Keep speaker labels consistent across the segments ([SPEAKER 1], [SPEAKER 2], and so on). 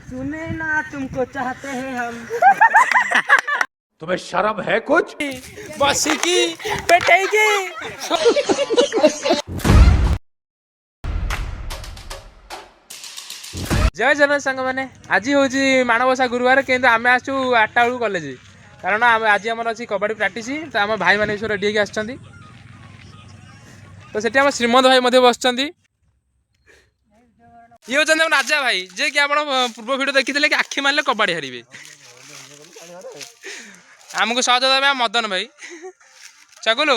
[SPEAKER 1] सुने ना तुमको चाहते हैं हम।
[SPEAKER 2] तुम्हें शर्म है कुछ?
[SPEAKER 3] बसिकी पेटेगी। जय जगन्नाथ सांग मैंने आज हूँ माणबसा गुरुवार किंतु आम आसु 8टा बेलू कॉलेज कारण आज आम अच्छी कबड्डी प्राक्टिस तो आम भाई मैंने सब रेडी होकर आसछंती तो सेठी आम श्रीमंत भाई बस ये होते राजा भाई जे कि आप पूर्व वीडियो देखी कि आखि मारे कबाड़ी हारे आमको सहज देवे मदन भाई चकुलू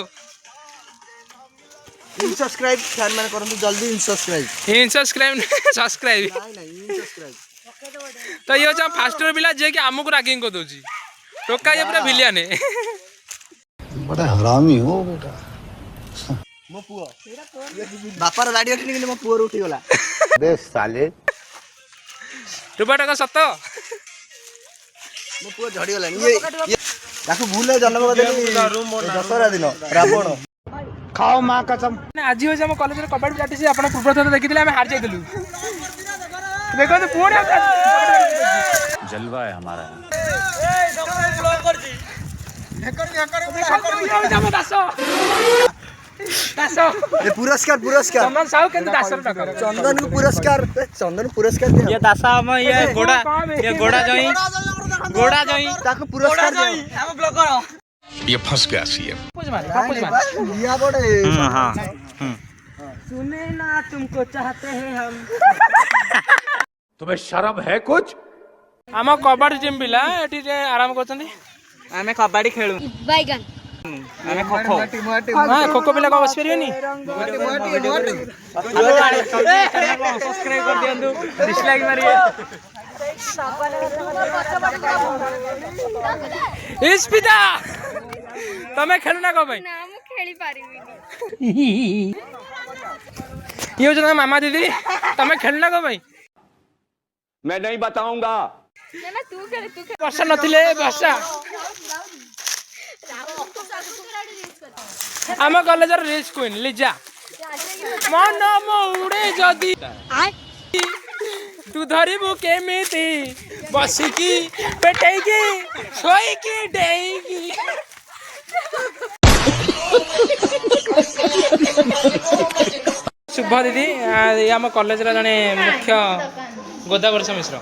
[SPEAKER 1] इनसब्सक्राइब फैन मैंने करंतु जल्दी इनसब्सक्राइब
[SPEAKER 3] सब्सक्राइब तो ये होचा फास्ट पिला जे कि आमको रैगिंग कर दोची टोका ये पूरा भिलियन है
[SPEAKER 4] बड़ा हरामी हो बेटा
[SPEAKER 1] मो पुओ बापार दाढ़ी उठनी कि मो पुओ उठी गला
[SPEAKER 4] बे साले
[SPEAKER 3] टुबा टका सत
[SPEAKER 1] मो पुओ झड़ी गलानी ये ताकू भूल जन्म बदली दशहरा दिन रावण
[SPEAKER 4] खाओ मां कसम
[SPEAKER 3] आज हो हम कॉलेज कबड्डी प्राक्टिस आप पूर्व थर देखी आम हार जाइलु देखो पुणी
[SPEAKER 2] जलवा है हमारा।
[SPEAKER 1] ये पुरस्कार पुरस्कार
[SPEAKER 3] चंदन साहू केंद्र दास
[SPEAKER 1] चंदन को पुरस्कार दिया
[SPEAKER 5] ये दासा हम ये गोड़ा जई
[SPEAKER 1] ताकू पुरस्कार दिया
[SPEAKER 5] हम ब्लॉगर
[SPEAKER 2] ये फंस गया सीएम।
[SPEAKER 1] लिया बड़े
[SPEAKER 5] हां
[SPEAKER 1] सुने ना तुमको चाहते हैं हम।
[SPEAKER 2] तुम्हें शर्म है कुछ?
[SPEAKER 3] आम कबड्डी टीम पिला एटी आराम करछंती
[SPEAKER 5] हमें कबड्डी खेलु
[SPEAKER 6] बैगन
[SPEAKER 5] हमें खो खो
[SPEAKER 3] हां खो खो पिला को बस परियोनी
[SPEAKER 5] सब्सक्राइब कर दियंदु डिसलाइक मारिए
[SPEAKER 3] इस्पिता तमे खेलु ना को भाई
[SPEAKER 6] ना मु खेली पारिबिनी
[SPEAKER 3] ये हो मामा दीदी तमे खेलु ना को भाई
[SPEAKER 2] मैं नहीं बताऊंगा।
[SPEAKER 6] ना तू खेल
[SPEAKER 3] वर्षा नथिले वर्षा आम कॉलेज रेस क्वीन लिजा मन उड़े जदी तू धरिबु केमिति बसिकी पेटेगी सोईकी डेईगी शुभ दीदी ये आम कॉलेज जड़े मुख्य गोदावर्ष मिश्र